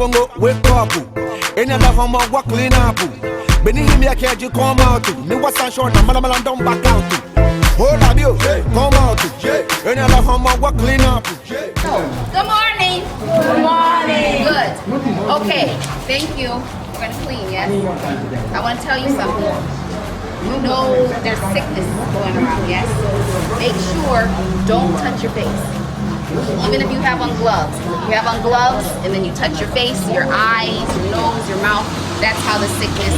tango wake up. Any other homo work clean up. Benny him ya can't you come out. Me was short and Malamalan don't back out. Hold up you, come out. Any other homo work clean up. Good morning. Good morning. Good. Okay, thank you. We're gonna clean, yes? I want to tell you something. You know there's sickness going around, yes? Make sure don't touch your face. Even if you have on gloves. You have on gloves and then you touch your face, your eyes, your nose, your mouth. That's how the sickness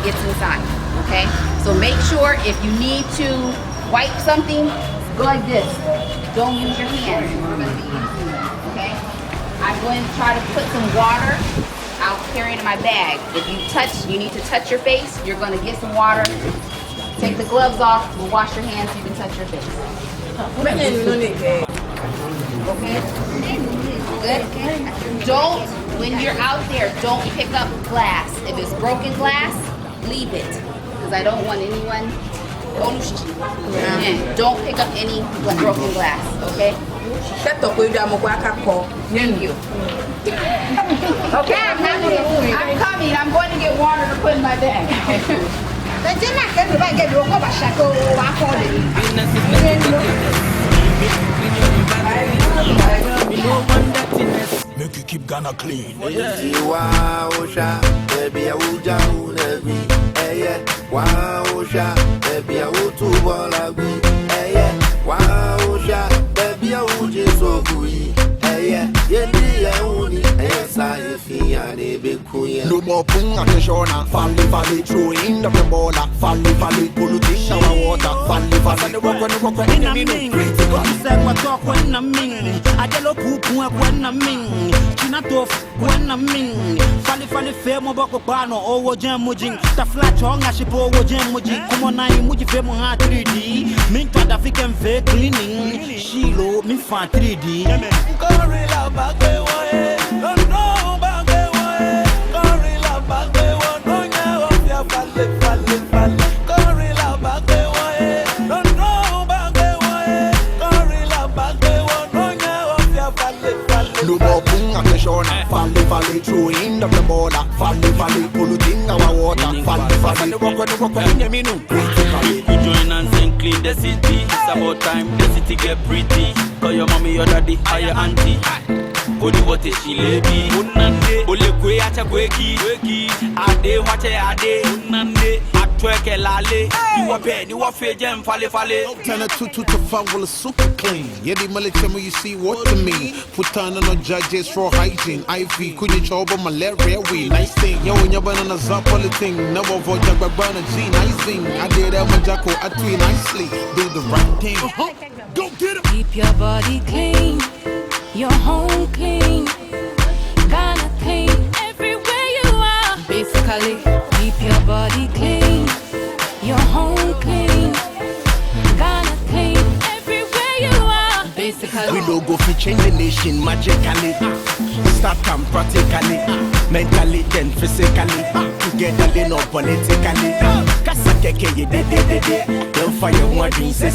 gets inside, okay? So make sure if you need to wipe something, go like this. Don't use your hands. We're gonna be using them, okay? I'm going to try to put some water. I'll carry it in my bag. If you need to touch your face, you're gonna get some water. Take the gloves off, we'll wash your hands so you can touch your face. Okay? Good? Don't, when you're out there, don't pick up glass. If it's broken glass, leave it. Because I don't want anyone, don't pick up any broken glass, okay? Thank you. Okay, I'm coming. I'm going to get water to put in my bag. Make you keep Ghana clean. No more pung attention, Fally, throwing the baller, Fally, polluting our water, Fally, walk in a minute. Talk when I'm in, I yellow poop when I'm in, Chinato when I'm in, Fally, fair Mobocopano, or Jamujing, the flat tongue, I shippo, Jamuji, come on, I'm Muji Femo 3D, Mink to the African fair cleaning, Shilo, me fan 3D. Gorilla back away, no, back away, Gorilla back away, no, yeah, Fally, Gorilla back away, no, back away, Gorilla back away, no, yeah, Fally. No more pung attention, Fally, throwing the baller, Fally, polluting our water, Fally, walk in a minute. We join hands and clean the city. It's about time the city get pretty. Call your mommy, your daddy, or your auntie. Odi what is she lady? Unande, ole kwe acha kweki. Ade wache ade. Unande, atweke lale. You are fejem fale. Turn a 2 to 5 will super clean. Yeah, the military you see what to me. Put on no judges for hygiene. IV, could you trouble malaria? We nice thing. Yo, when you're burning a zapoli thing. Never vote your burner G. Nice thing. I did a majako at 3 nicely. Do the right thing. Go get it. Keep your body clean, your home clean, Ghana clean, everywhere you are. Basically, keep your body clean, your home clean, Ghana clean, everywhere you are. Basically, We don't go for change the nation magically. Start come practically, mentally then physically. Together they not politically. Kasa keke ye de. Don't fire one dream say.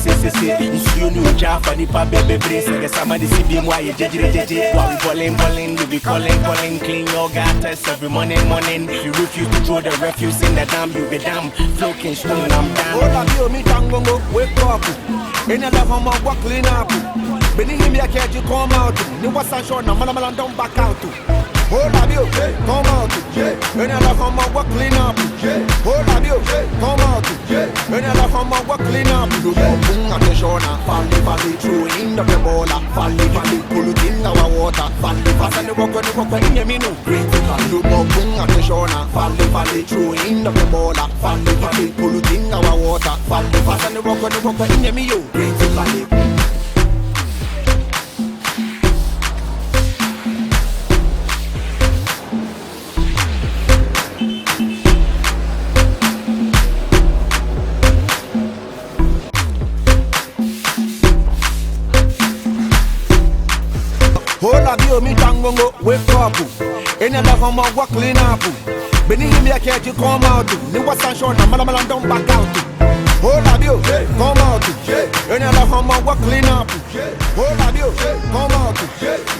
You know Jaffa ni pa baby brace. Get somebody see me why you jeje. While we balling, we be calling. Clean your gutters every morning. If you refuse to throw the refuse in the dam, you be damn. Floating stone, I'm down. Hold up, you me tango wake up. Any other homo work clean up. Benny him ya can't you come out. Ni was short na Malamalan don't back out. Hold up you, come out. Any other homo work clean up. Hold up you, come out. Any other homo work clean up. No more pung attention, Fally, throwing the baller, Fally, polluting our water, Fally, walk in a minute. No more pung attention, Fally, throwing the baller, Fally, polluting our water, Fally, walk in a minute. Hold up, you me tango wake up. Any other homo work clean up. Benny him ya can't you come out. Ni was short na Malamalan don't back out. Hold up, you, come out. And I love how work clean up. Hold up, you, come out.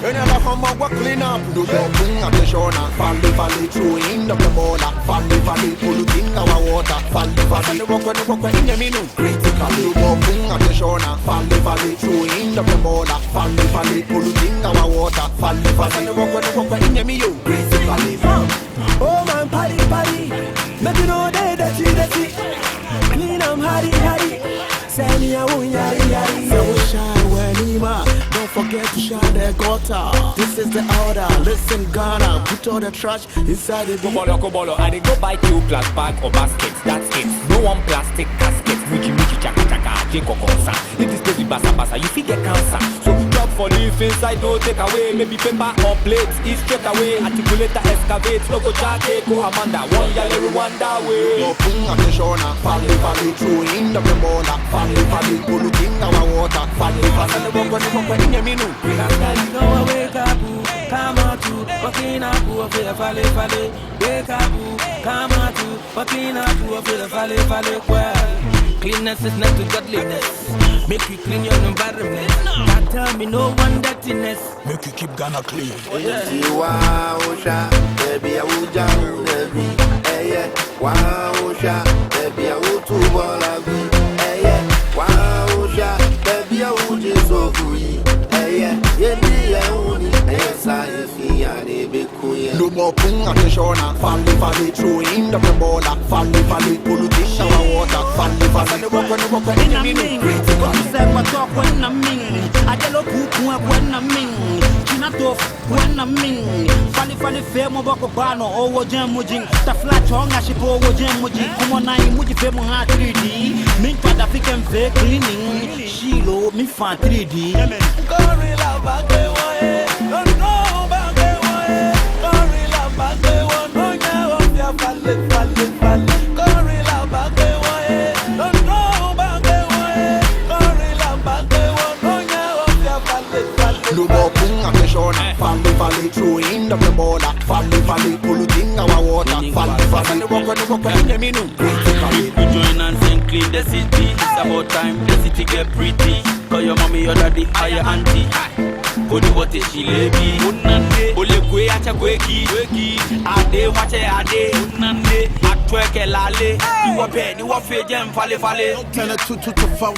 And I love how work clean up. Do the thing at the shore, family, through in the border, family, polluting our water, family, walk in the minute. Critical, do the thing at the shore, family, through in the border, family, polluting our water, family, walk in the minute. Critically. Oh man, party, make you know dirty. Clean I'm hardy. Send me a yari. Don't forget to share the gutter. This is the order. Listen, Ghana, put all the trash inside the Kobolo, I dey go buy 2 plus bag or baskets. That's it. No one plastic caskets. Muji, chaka, jinko konsa. If this baby basa, you fit get cancer. So drop for leaf inside, no take away. Maybe paper or plates, eat straight away. Articulator excavate, no go chake, go Amanda. One yellow, Rwanda way. No pung at the shore, family, through in the border, family, polluting our water, family, walk in the minute. Go wake up, come out to walking up, valley. Wake up, come out to walking up, valley. Well, cleanness is not to godliness. Make you clean your environment. Can't tell me no one dirtiness. Make you keep Ghana clean. Wow, baby, I will jam, baby. Hey, wow, baby, I will too ball of me. Hey, wow, baby, I will just so free. Hey, yeah, only. Yes, I feel I be queen. No more pung at the shore, family, through in the border, family, polluting our water, family, walk in the minute. Critical. Talk when I mean. I tell you when I mean. China tough when I mean. Fali femo bako bano owo jam mujing. Ta flat chonga shipo owo jam mujing. Kumo na imuji femo ha 3D. Min pada fikem fake cleaning. Shilo mi fan 3D. Gorilla back the way. Don't know back the way. Gorilla back the way. No yeah, of your valley. Gorilla back the way. Don't know back the way. Gorilla back the way. No yeah, of your valley. No more pung at the shore, family, through in the border, family, polluting our water, family, walk in the minute. People join and sing clean the city. It's about time the city get pretty. Call your mommy, your daddy, or your auntie. Kodi wote shilebi unande ole kwe acha kweki ade wache ade unande atweke lale ni wafe jem fale Turn a 2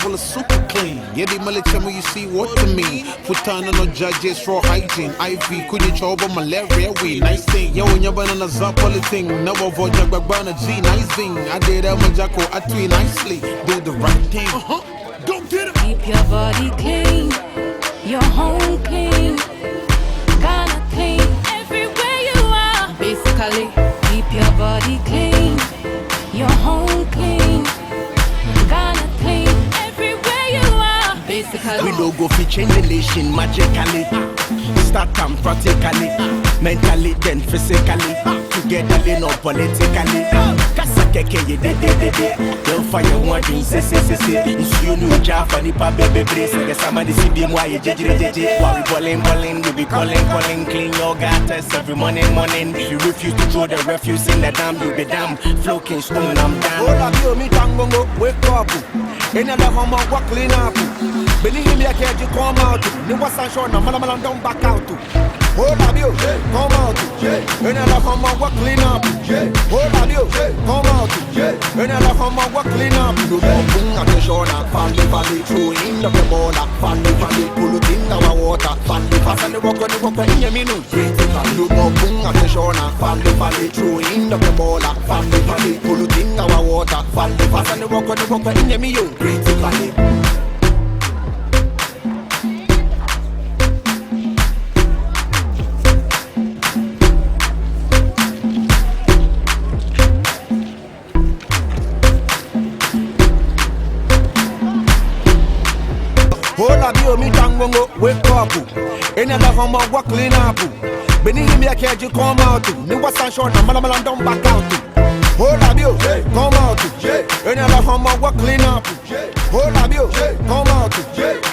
well, it's super clean. Yeah, the military you see what to me. Put on no judges for hygiene. IV, couldn't trouble malaria. We nice thing. Yo, when you're on a zapoli thing. Never avoid Jagbana G. Nice thing. I did a Majako. I tweet nicely. Do the right thing. Don't get it. Keep your body clean, your home clean, Ghana clean, everywhere you are. Basically, keep your body clean, your home clean, Ghana clean, everywhere you are. Basically, We don't go fi change the nation magically. Start them practically, mentally then physically. Together they not politically. Kasa keke ye de. Don't fire one thing say. You know Jaffa ni pa baby brace. Get somebody see be moi ye jeje. While we balling, we be calling. Clean your gutters every morning. If you refuse to throw the refuse in the dam, you be damn. Floating stone, I'm down. Hold up, you me tango wake up. Another homo walk clean up. Believe him, I can't you come out. The was short, no man don't back out. Hold up, you come out. Another homo walk clean up. Hold up, you come out. Another homo walk clean up. Do boom at the shore, family, through in the border, family, polluting our water, family, walk in the minute. Do boom at the shore, family, through in the border, family, polluting our water, family, walk in the minute. Critically. Hold up, you me tango wake up. Another homo walk clean up. Beni him ya can't you come out. Ni was short, no man don't back out. Hold up, you come out. Another homo walk clean up. Hold up, you come out.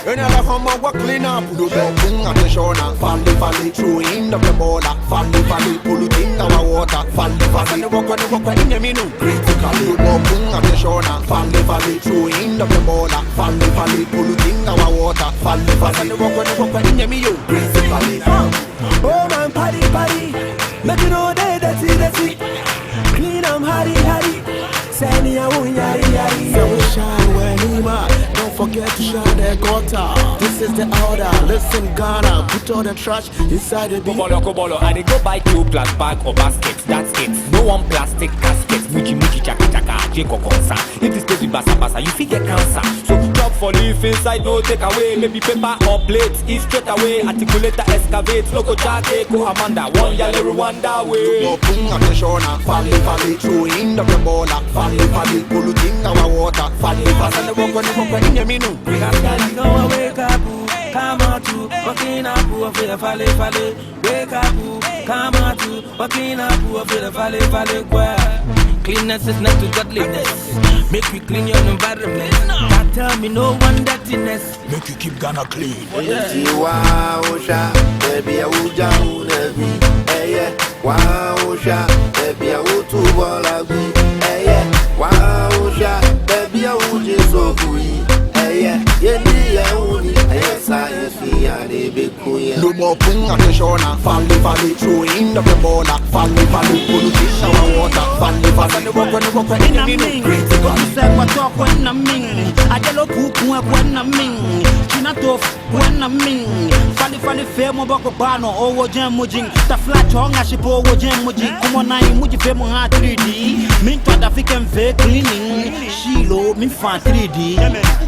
Another homo home work clean up. Do the boom at the shona. Fall through in the baller. Fall pull it in our water. Fall the walk in the menu. Critically, do the boom at the shona. Fall through in the baller. Fall pull it in our water. Fall the walk in the menu. Critically. Oh man, party. Make you know that's it. Clean hardy. Send ya yari. So shine when he ma. Don't forget to shine the gutter. This is the order. Listen, Ghana. Put all the trash inside the bin. Kobolo, I dey go buy 2 plastic bag or basket. That's it. No one plastic casket. Muji chaka jeko konsa. If this place be basa, you fit get cancer. So drop for leaf inside, no take away. Maybe paper or plates. Eat straight away. Articulator excavate. Loco jake ko Amanda. One yale Rwanda way. No boom at the shona. Fall through in the baller. Fall pull it in our water. Fall the walk in the menu. We gotta go wake up, come out to walking up, fall. Wake up, come out to walking up, fall. Cleanness is not to godliness. Make you clean your environment. Can't tell me no one dirtiness. Make you keep Ghana clean. Baby, I will down every. Wow, baby, I will to Wallaby. Wow, baby, I will just so good. No more pung at the shona. Fall through in the baller. Fall pull it in our water. Fall walk in the menu. Say what talk when I'm ming. I yellow poop when I'm ming. China tof when I'm ming. Fall femo bako bano owo jam mujing. Ta flat honga shipo owo jam mujing. Kumo na imuji femo ha 3D. Min to da fikem ve cleaning. Shilo min fan 3D.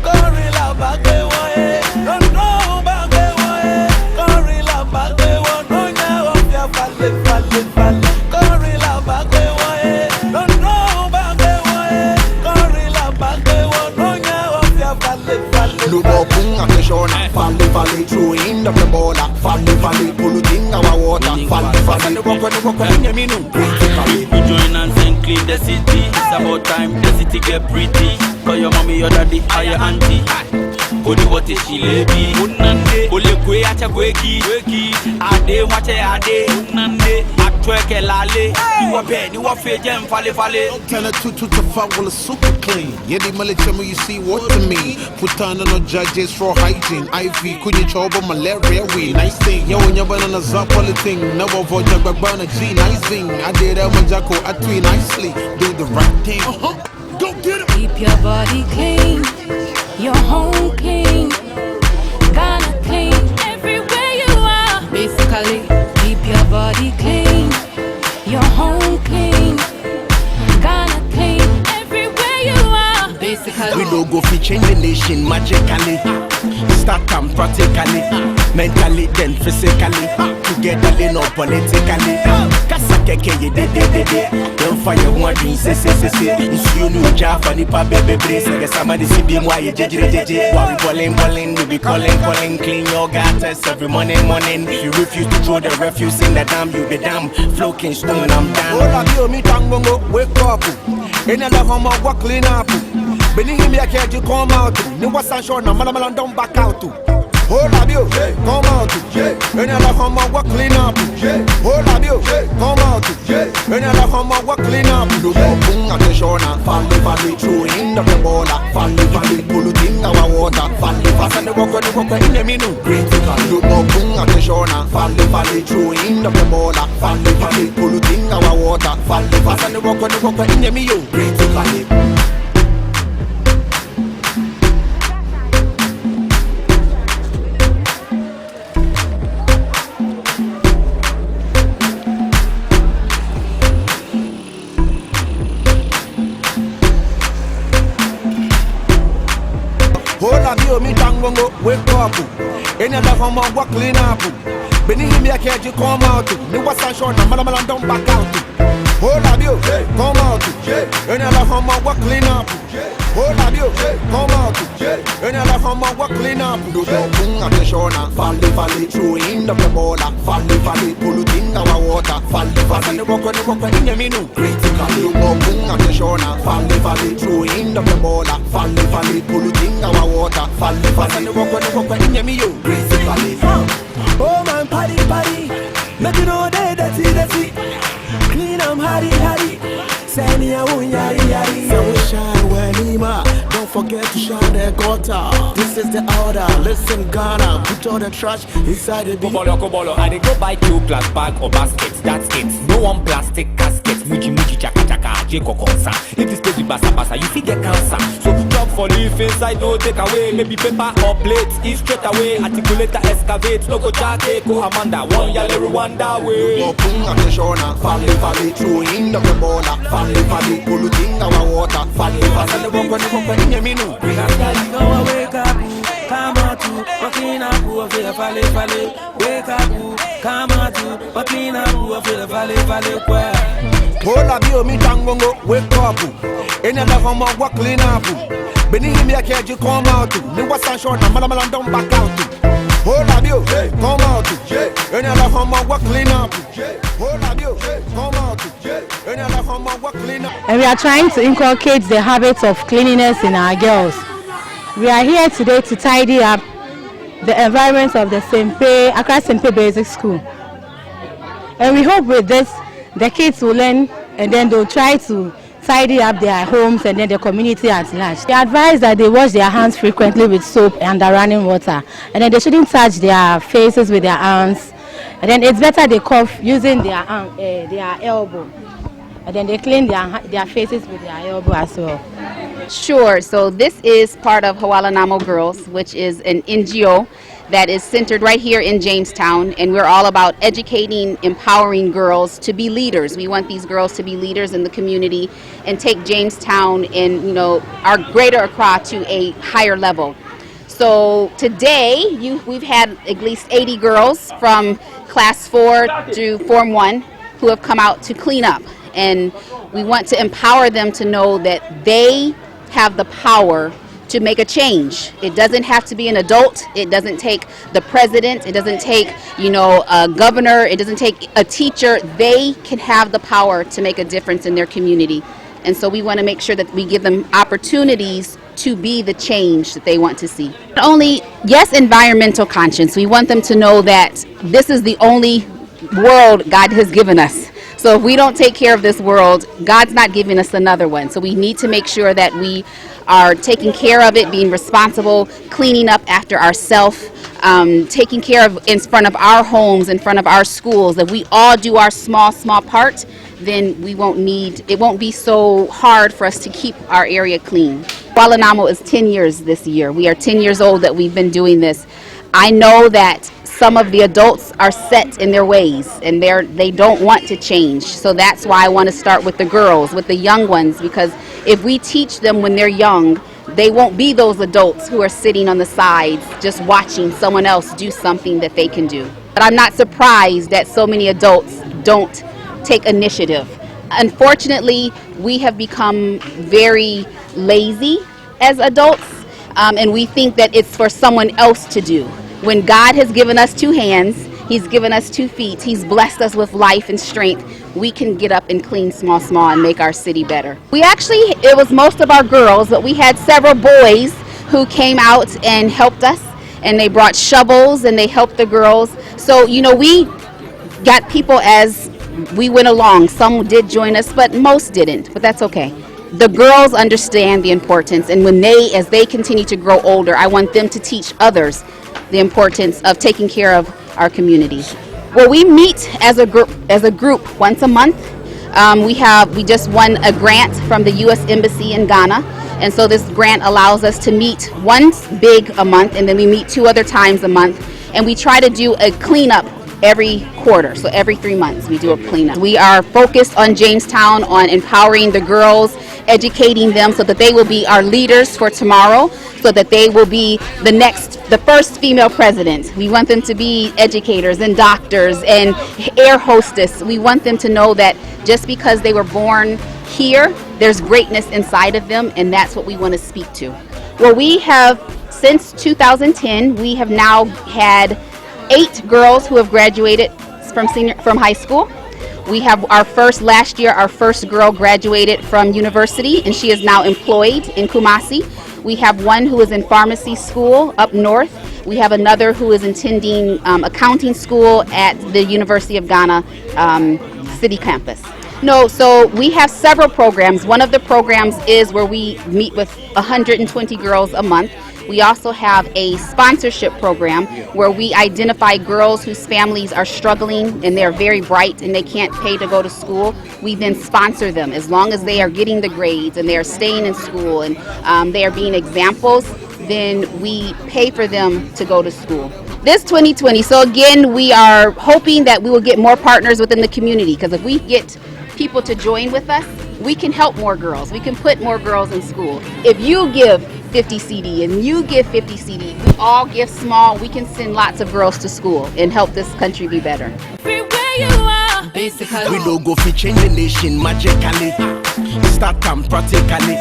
Gorilla back away, don't go back away. Gorilla back away, no now of your fall. Gorilla back away, don't go back away. Gorilla back away, no now of your fall. No more pung at the shona. Fall through in the baller. Fall pull it in our water. Fall the walk in the menu. People join hands and clean the city. It's about time the city get pretty. Call your mommy, your daddy, or your auntie. Odi what is she lady? Unande, ole kwe acha kweki. Ade wache ade. Unande, atweke lale. You wa fe jam fale. Tell her to fuck well, super clean. Yeah, the military you see what to me. Put on no judges for hygiene. IV, couldn't trouble malaria we. Nice thing, yo, when you're banana zapoli thing. Never vote your babana G, nice thing. I did a manjako, I tweet nicely. Do the right thing. Go get it. Keep your body clean, your home clean, Ghana clean, everywhere you are. Basically, keep your body clean, your home clean, Ghana clean, everywhere you are. Basically, We don't go fi change the nation magically. Start them practically, mentally then physically. Together no politically. Kasa keke ye de. Don't fire one dream say. You know Jaffa ni pa bebe brace. Guess somebody see them why you jeje. While we balling, we be calling. Clean your gutters every morning. If you refuse to throw the refuse in the dam, you be damn. Floating stone, I'm down. All of you, me tango, wake up. Another home work clean up. Beni him ya can't come out. Ni wasa show na malamal don't back out. Hold up you, come out. Another home work clean up. Hold up you, come out. Another home work clean up. Do boom at the shona. Fall through in the baller. Fall pull it in our water. Fall the walk in the menu. Do boom at the shona. Fall through in the baller. Fall pull it in our water. Fall the walk in the menu. Critically. Hold up, you, me tango, wake up. Another home work clean up. Beni him ya can't come out. Ni wasa show na malamal don't back out. Hold up, you, come out. Another home work clean up. Hold up, you, come out. Another home work clean up. Do boom at the shona. Fall through in the baller. Fall pull it in our water. Fall the walk in the menu. Critically, do boom at the shona. Fall through in the baller. Falle, falle, polluting our water. Falle, falle, walk in me, you. Greasy valley. Oh man, party, party. Make you know they dirty. Clean them, hardy. Send ya yari yari. So shine Hewalenamo. Don't forget to shine the gutter. This is the order. Listen, Ghana, put all the trash inside the bin. Kobolo, I dey go buy 2 bag or baskets, that's it. No one plastic caskets, muji chaka, jeko konsa. If this place be basa, you fit get cancer. So job for leaf inside, no take away. Maybe paper or plates, eat straight away. Articulator excavate, no go chake, go Amanda. One yale Rwanda way. Open up the shona, falle, throw in the baller. Falle, polluting our water. Falle, walk in me, no. Wake up, come out to walking up, falle. Wake up, come out to walking up, falle. Hola, bio, me tangongo, wake up. Any other home, work clean up. Beneath me, I can't you come out to. Me was a short, and Malaman don't back out to. Hola, bio, come out to. Any other home, work clean up. Hola, bio, come out to. Any other home, work clean up. And we are trying to inculcate the habits of cleanliness in our girls. We are here today to tidy up the environment of the Accra Sempe Basic School. And we hope with this, the kids will learn and then they'll try to tidy up their homes and then the community at large. We advise that they wash their hands frequently with soap and running water. And then they shouldn't touch their faces with their arms. And then it's better they cough using their elbow. And then they clean their faces with their elbow as well. Sure. So this is part of Hewalenamo Girls, which is an NGO that is centered right here in Jamestown, and we're all about educating, empowering girls to be leaders. We want these girls to be leaders in the community and take Jamestown and our greater Accra to a higher level. So today we've had at least 80 girls from class 4 to Form 1 who have come out to clean up, and we want to empower them to know that they have the power to make a change. It doesn't have to be an adult. It doesn't take the president. It doesn't take, a governor. It doesn't take a teacher. They can have the power to make a difference in their community. And so we want to make sure that we give them opportunities to be the change that they want to see. Not only, yes, environmental conscience. We want them to know that this is the only world God has given us. So if we don't take care of this world, God's not giving us another one. So we need to make sure that we are taking care of it, being responsible, cleaning up after ourselves, taking care of in front of our homes, in front of our schools. If we all do our small part, then it won't be so hard for us to keep our area clean. Hewalenamo is 10 years this year. We are 10 years old that we've been doing this. I know that some of the adults are set in their ways and they don't want to change. So that's why I want to start with the girls, with the young ones, because if we teach them when they're young, they won't be those adults who are sitting on the sides just watching someone else do something that they can do. But I'm not surprised that so many adults don't take initiative. Unfortunately, we have become very lazy as adults, and we think that it's for someone else to do. When God has given us 2 hands, He's given us 2 feet, He's blessed us with life and strength, we can get up and clean small and make our city better. It was most of our girls, but we had several boys who came out and helped us, and they brought shovels and they helped the girls. So, we got people as we went along. Some did join us, but most didn't, but that's okay. The girls understand the importance, and as they continue to grow older, I want them to teach others the importance of taking care of our community. Well, we meet as a group once a month. We just won a grant from the U.S. Embassy in Ghana, and so this grant allows us to meet once big a month, and then we meet 2 other times a month, and we try to do a cleanup every quarter. So every 3 months we do a cleanup. We are focused on Jamestown, on empowering the girls, educating them so that they will be our leaders for tomorrow, so that they will be the first female president. We want them to be educators and doctors and air hostess. We want them to know that just because they were born here, there's greatness inside of them, and that's what we want to speak to. Well, we have, since 2010, we have now had 8 girls who have graduated from high school. We have last year, our first girl graduated from university, and she is now employed in Gamashie. We have one who is in pharmacy school up north. We have another who is attending accounting school at the University of Ghana City campus. No, so we have several programs. One of the programs is where we meet with 120 girls a month. We also have a sponsorship program where we identify girls whose families are struggling and they're very bright and they can't pay to go to school. We then sponsor them as long as they are getting the grades and they are staying in school and they are being examples, then we pay for them to go to school. This 2020, so again, we are hoping that we will get more partners within the community, because if we get people to join with us, we can help more girls. We can put more girls in school. If you give 50 CD and you give 50 CD, we all give small, we can send lots of girls to school and help this country be better. Everywhere you are, basically. We don't go fi change the nation magically. Start them practically,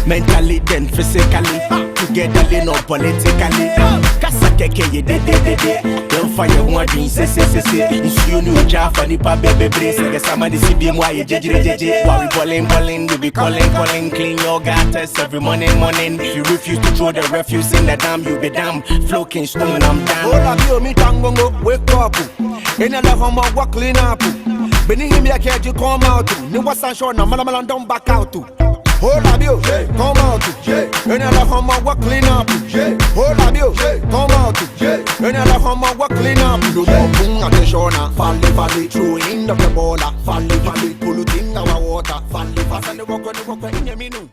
mentally then physically. Together they know politically. Kasa keke ye de. Don't fire one dream say. You know Jaffa ni pa baby brace. I guess somebody see be why you jeje. While we balling, we be calling. Clean your gutters every morning. If you refuse to throw the refuse in the dam, you be damn. Floating stone, I'm down. Hold on, me tango wake up. In a home work clean up. Benin him ya can't you come out. Ni wasan show na malaman don't back out. Hold on, you come out. In a home work clean up. Hold on, you come out. In a home work clean up. Do boom at the show na. Fall through in the baller. Fall polluting our water. Fall and the rock in the minu.